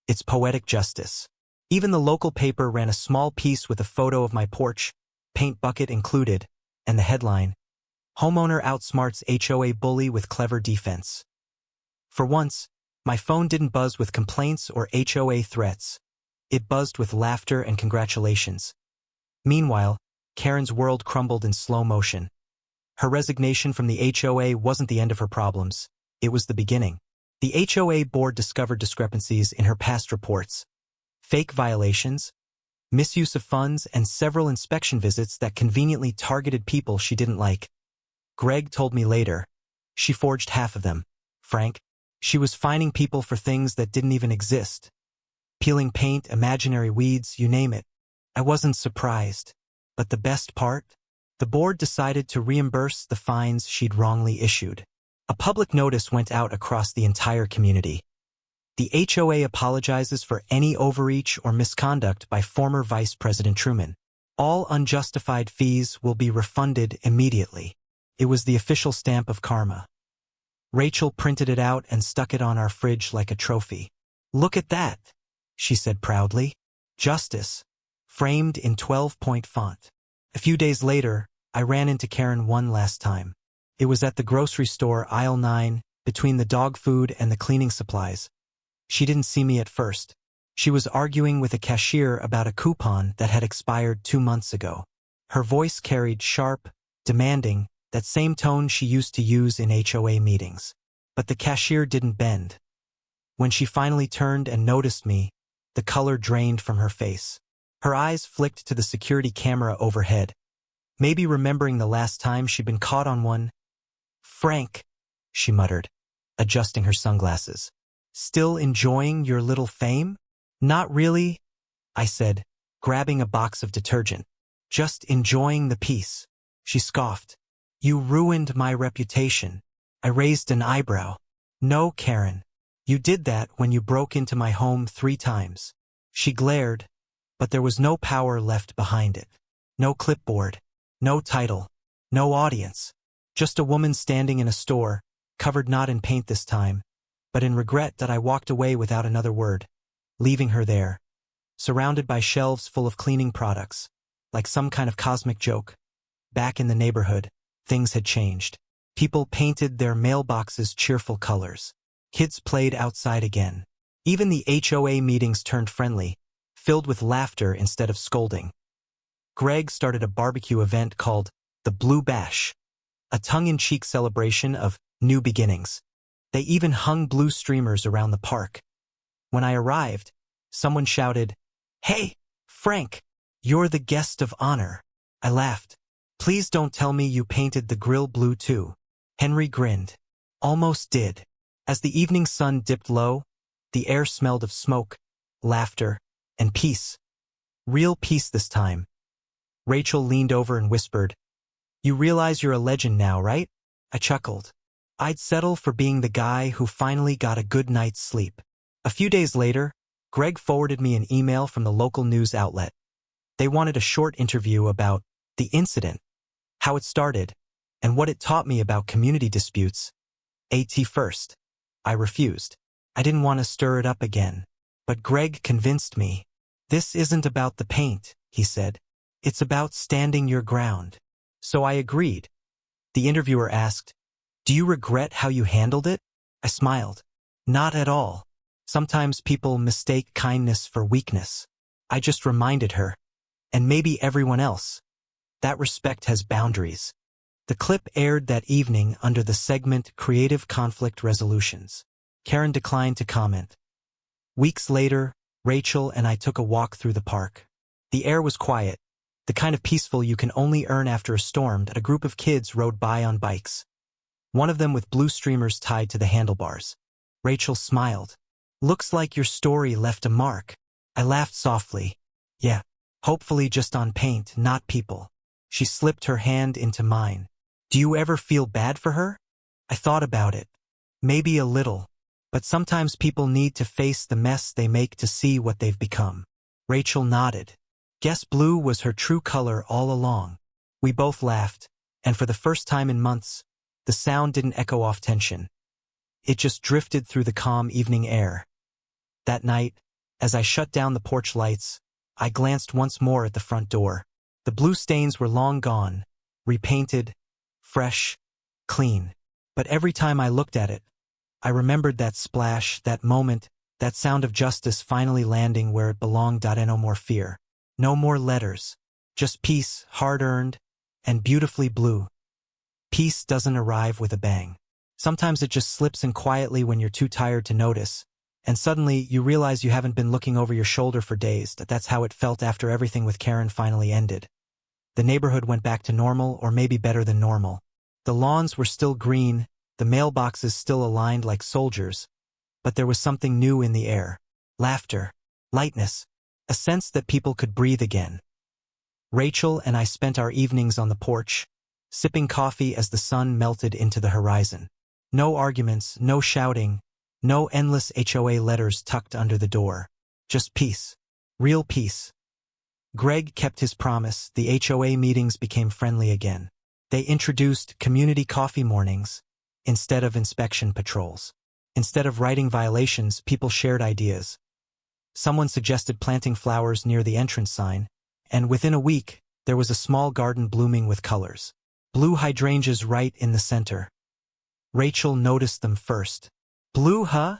A: It's poetic justice." Even the local paper ran a small piece with a photo of my porch, paint bucket included, and the headline, "Homeowner outsmarts HOA bully with clever defense." For once, my phone didn't buzz with complaints or HOA threats. It buzzed with laughter and congratulations. Meanwhile, Karen's world crumbled in slow motion. Her resignation from the HOA wasn't the end of her problems. It was the beginning. The HOA board discovered discrepancies in her past reports, fake violations, misuse of funds, and several inspection visits that conveniently targeted people she didn't like. Greg told me later, "She forged half of them, Frank. She was fining people for things that didn't even exist. Peeling paint, imaginary weeds, you name it." I wasn't surprised. But the best part? The board decided to reimburse the fines she'd wrongly issued. A public notice went out across the entire community. "The HOA apologizes for any overreach or misconduct by former Vice President Truman. All unjustified fees will be refunded immediately." It was the official stamp of karma. Rachel printed it out and stuck it on our fridge like a trophy. "Look at that," she said proudly. "Justice," framed in 12-point font. A few days later, I ran into Karen one last time. It was at the grocery store, aisle 9, between the dog food and the cleaning supplies. She didn't see me at first. She was arguing with a cashier about a coupon that had expired 2 months ago. Her voice carried sharp, demanding, that same tone she used to use in HOA meetings. But the cashier didn't bend. When she finally turned and noticed me, the color drained from her face. Her eyes flicked to the security camera overhead, maybe remembering the last time she'd been caught on one. "Frank," she muttered, adjusting her sunglasses. "Still enjoying your little fame?" "Not really," I said, grabbing a box of detergent. "Just enjoying the peace." She scoffed. "You ruined my reputation." I raised an eyebrow. "No, Karen. You did that when you broke into my home 3 times. She glared, but there was no power left behind it. No clipboard, no title, no audience. Just a woman standing in a store, covered not in paint this time, but in regret that I walked away without another word, leaving her there, surrounded by shelves full of cleaning products, like some kind of cosmic joke. Back in the neighborhood, things had changed. People painted their mailboxes cheerful colors. Kids played outside again. Even the HOA meetings turned friendly, filled with laughter instead of scolding. Greg started a barbecue event called the Blue Bash, a tongue-in-cheek celebration of new beginnings. They even hung blue streamers around the park. When I arrived, someone shouted, "Hey, Frank, you're the guest of honor." I laughed. "Please don't tell me you painted the grill blue too." Henry grinned. "Almost did." As the evening sun dipped low, the air smelled of smoke, laughter, and peace. Real peace this time. Rachel leaned over and whispered, "You realize you're a legend now, right?" I chuckled. I'd settle for being the guy who finally got a good night's sleep. A few days later, Greg forwarded me an email from the local news outlet. They wanted a short interview about the incident, how it started, and what it taught me about community disputes. AT first. I refused. I didn't want to stir it up again. But Greg convinced me. "This isn't about the paint," he said. "It's about standing your ground." So I agreed. The interviewer asked, "Do you regret how you handled it?" I smiled. "Not at all. Sometimes people mistake kindness for weakness." I just reminded her, and maybe everyone else, that respect has boundaries. The clip aired that evening under the segment Creative Conflict Resolutions. Karen declined to comment. Weeks later, Rachel and I took a walk through the park. The air was quiet, the kind of peaceful you can only earn after a storm. A group of kids rode by on bikes, one of them with blue streamers tied to the handlebars. Rachel smiled. Looks like your story left a mark. I laughed softly. Yeah, hopefully just on paint, not people. She slipped her hand into mine. Do you ever feel bad for her? I thought about it. Maybe a little. But sometimes people need to face the mess they make to see what they've become. Rachel nodded. Guess blue was her true color all along. We both laughed, and for the first time in months, the sound didn't echo off tension. It just drifted through the calm evening air. That night, as I shut down the porch lights, I glanced once more at the front door. The blue stains were long gone, repainted, fresh, clean. But every time I looked at it, I remembered that splash, that moment, that sound of justice finally landing where it belonged. No more fear. No more letters. Just peace, hard-earned, and beautifully blue. Peace doesn't arrive with a bang. Sometimes it just slips in quietly when you're too tired to notice, and suddenly you realize you haven't been looking over your shoulder for days. That's how it felt after everything with Karen finally ended. The neighborhood went back to normal, or maybe better than normal. The lawns were still green, the mailboxes still aligned like soldiers, but there was something new in the air. Laughter, lightness, a sense that people could breathe again. Rachel and I spent our evenings on the porch, sipping coffee as the sun melted into the horizon. No arguments, no shouting, no endless HOA letters tucked under the door. Just peace. Real peace. Greg kept his promise. The HOA meetings became friendly again. They introduced community coffee mornings instead of inspection patrols. Instead of writing violations, people shared ideas. Someone suggested planting flowers near the entrance sign, and within a week, there was a small garden blooming with colors. Blue hydrangeas right in the center. Rachel noticed them first. Blue, huh?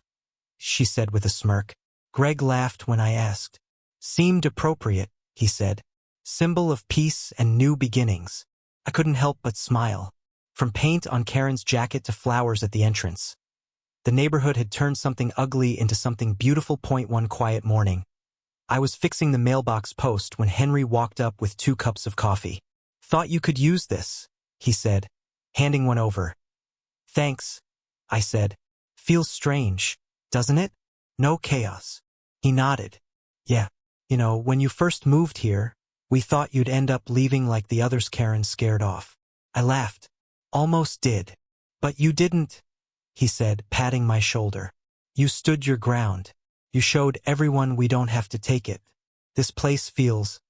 A: She said with a smirk. Greg laughed when I asked. Seemed appropriate, he said. Symbol of peace and new beginnings. I couldn't help but smile. From paint on Karen's jacket to flowers at the entrance. The neighborhood had turned something ugly into something beautiful. One quiet morning, I was fixing the mailbox post when Henry walked up with 2 cups of coffee. Thought you could use this, he said, handing one over. Thanks, I said. Feels strange, doesn't it? No chaos. He nodded. Yeah, when you first moved here, we thought you'd end up leaving like the others Karen scared off. I laughed. Almost did. But you didn't, he said, patting my shoulder. You stood your ground. You showed everyone we don't have to take it. This place feels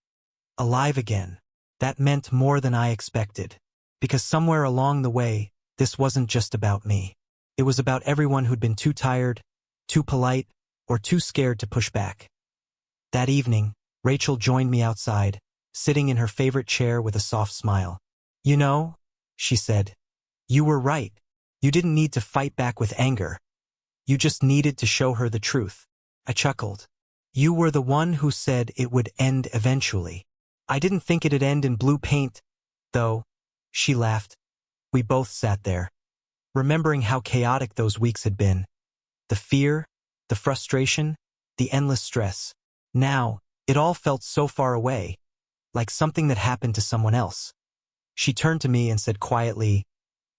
A: alive again. That meant more than I expected. Because somewhere along the way, this wasn't just about me. It was about everyone who'd been too tired, too polite, or too scared to push back. That evening, Rachel joined me outside, sitting in her favorite chair with a soft smile. She said, you were right. You didn't need to fight back with anger. You just needed to show her the truth. I chuckled. You were the one who said it would end eventually. I didn't think it'd end in blue paint, though. She laughed. We both sat there, remembering how chaotic those weeks had been. The fear, the frustration, the endless stress. Now, it all felt so far away, like something that happened to someone else. She turned to me and said quietly,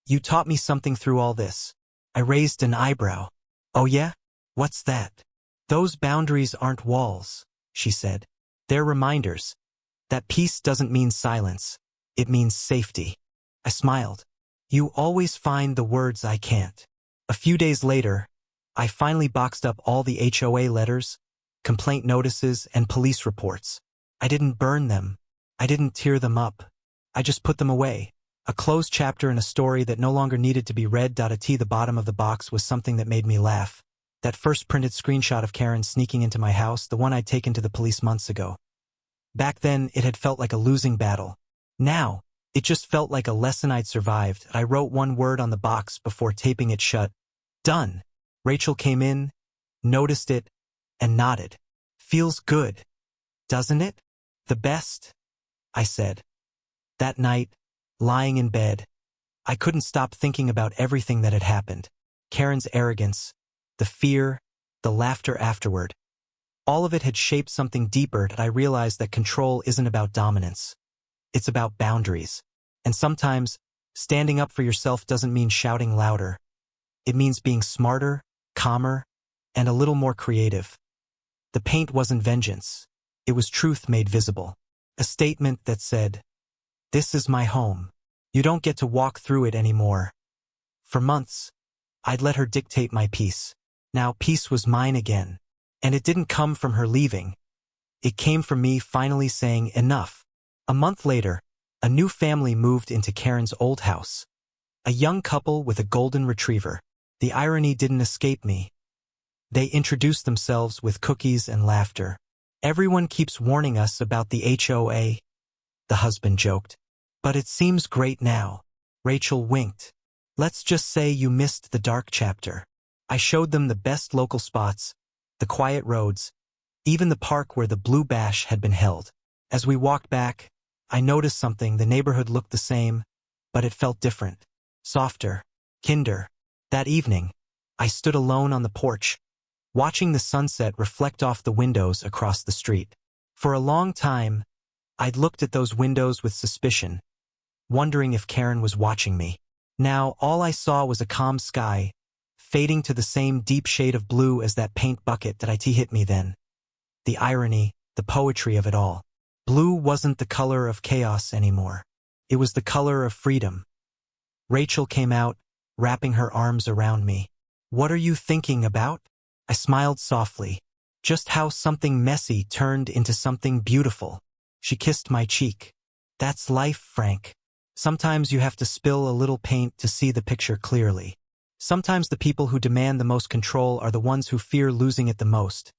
A: you taught me something through all this. I raised an eyebrow. Oh yeah? What's that? Those boundaries aren't walls, she said. They're reminders. That peace doesn't mean silence. It means safety. I smiled. You always find the words I can't. A few days later, I finally boxed up all the HOA letters, complaint notices, and police reports. I didn't burn them. I didn't tear them up. I just put them away. A closed chapter in a story that no longer needed to be read. At the bottom of the box was something that made me laugh. That first printed screenshot of Karen sneaking into my house, the one I'd taken to the police months ago. Back then, it had felt like a losing battle. Now, it just felt like a lesson I'd survived. I wrote one word on the box before taping it shut. Done. Rachel came in, noticed it, and nodded. Feels good, doesn't it? The best, I said. That night, lying in bed, I couldn't stop thinking about everything that had happened. Karen's arrogance, the fear, the laughter afterward. All of it had shaped something deeper that I realized that control isn't about dominance. It's about boundaries. And sometimes, standing up for yourself doesn't mean shouting louder. It means being smarter, calmer, and a little more creative. The paint wasn't vengeance. It was truth made visible. A statement that said, "This is my home. You don't get to walk through it anymore." For months, I'd let her dictate my peace. Now peace was mine again. And it didn't come from her leaving. It came from me finally saying enough. A month later, a new family moved into Karen's old house. A young couple with a golden retriever. The irony didn't escape me. They introduced themselves with cookies and laughter. "Everyone keeps warning us about the HOA," the husband joked. "But it seems great now." Rachel winked. "Let's just say you missed the dark chapter." I showed them the best local spots, the quiet roads, even the park where the Blue Bash had been held. As we walked back, I noticed something. The neighborhood looked the same, but it felt different. Softer. Kinder. That evening, I stood alone on the porch, watching the sunset reflect off the windows across the street. For a long time, I'd looked at those windows with suspicion, wondering if Karen was watching me. Now, all I saw was a calm sky, fading to the same deep shade of blue as that paint bucket that IT hit me then. The irony, the poetry of it all. Blue wasn't the color of chaos anymore. It was the color of freedom. Rachel came out, wrapping her arms around me. "What are you thinking about?" I smiled softly. Just how something messy turned into something beautiful. She kissed my cheek. "That's life, Frank. Sometimes you have to spill a little paint to see the picture clearly. Sometimes the people who demand the most control are the ones who fear losing it the most.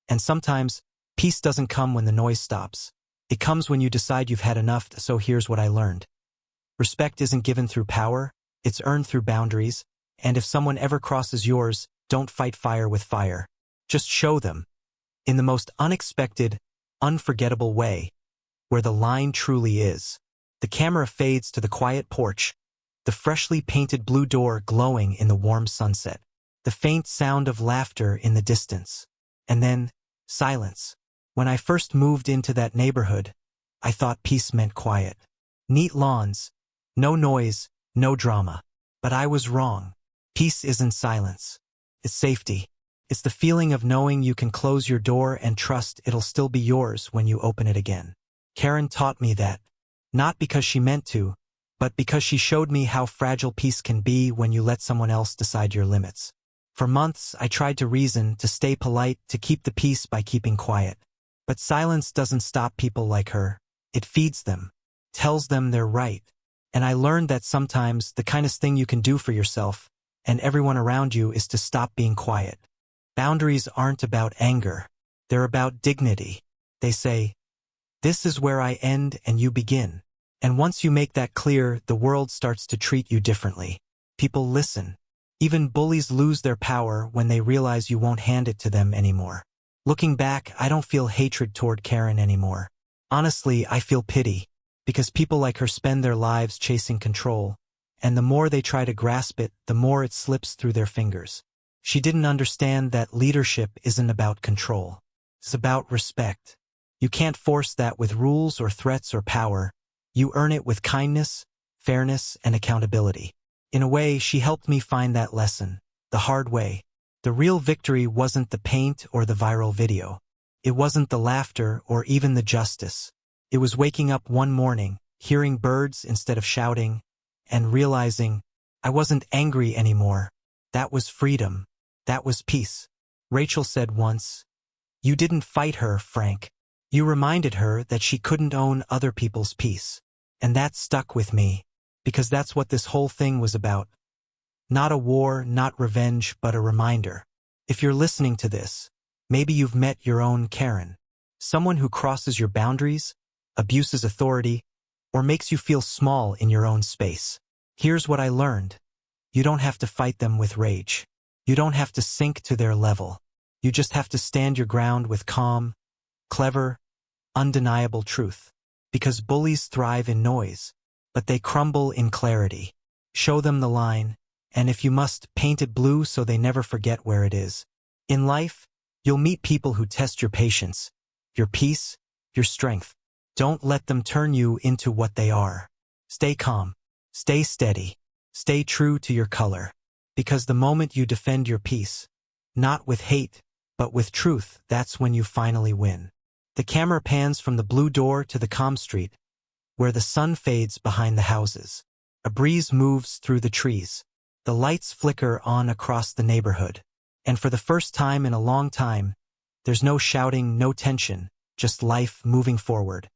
A: And sometimes, peace doesn't come when the noise stops. It comes when you decide you've had enough. So here's what I learned. Respect isn't given through power, it's earned through boundaries, and if someone ever crosses yours, don't fight fire with fire. Just show them, in the most unexpected, unforgettable way, where the line truly is. The camera fades to the quiet porch, the freshly painted blue door glowing in the warm sunset, the faint sound of laughter in the distance, and then silence. When I first moved into that neighborhood, I thought peace meant quiet. Neat lawns, no noise, no drama. But I was wrong. Peace isn't silence. It's safety. It's the feeling of knowing you can close your door and trust it'll still be yours when you open it again. Karen taught me that, not because she meant to, but because she showed me how fragile peace can be when you let someone else decide your limits. For months, I tried to reason, to stay polite, to keep the peace by keeping quiet. But silence doesn't stop people like her. It feeds them, tells them they're right. And I learned that sometimes the kindest thing you can do for yourself and everyone around you is to stop being quiet. Boundaries aren't about anger. They're about dignity. They say, "This is where I end and you begin." And once you make that clear, the world starts to treat you differently. People listen. Even bullies lose their power when they realize you won't hand it to them anymore. Looking back, I don't feel hatred toward Karen anymore. Honestly, I feel pity, because people like her spend their lives chasing control, and the more they try to grasp it, the more it slips through their fingers. She didn't understand that leadership isn't about control. It's about respect. You can't force that with rules or threats or power. You earn it with kindness, fairness, and accountability. In a way, she helped me find that lesson, the hard way. The real victory wasn't the paint or the viral video. It wasn't the laughter or even the justice. It was waking up one morning, hearing birds instead of shouting, and realizing I wasn't angry anymore. That was freedom. That was peace. Rachel said once, "You didn't fight her, Frank. You reminded her that she couldn't own other people's peace." And that stuck with me, because that's what this whole thing was about. Not a war, not revenge, but a reminder. If you're listening to this, maybe you've met your own Karen. Someone who crosses your boundaries, abuses authority, or makes you feel small in your own space. Here's what I learned. You don't have to fight them with rage. You don't have to sink to their level. You just have to stand your ground with calm, clever, undeniable truth. Because bullies thrive in noise, but they crumble in clarity. Show them the line, And if you must, paint it blue so they never forget where it is. In life, you'll meet people who test your patience, your peace, your strength. Don't let them turn you into what they are. Stay calm, stay steady, stay true to your color. Because the moment you defend your peace, not with hate, but with truth, that's when you finally win. The camera pans from the blue door to the calm street, where the sun fades behind the houses. A breeze moves through the trees. The lights flicker on across the neighborhood. And for the first time in a long time, there's no shouting, no tension, just life moving forward.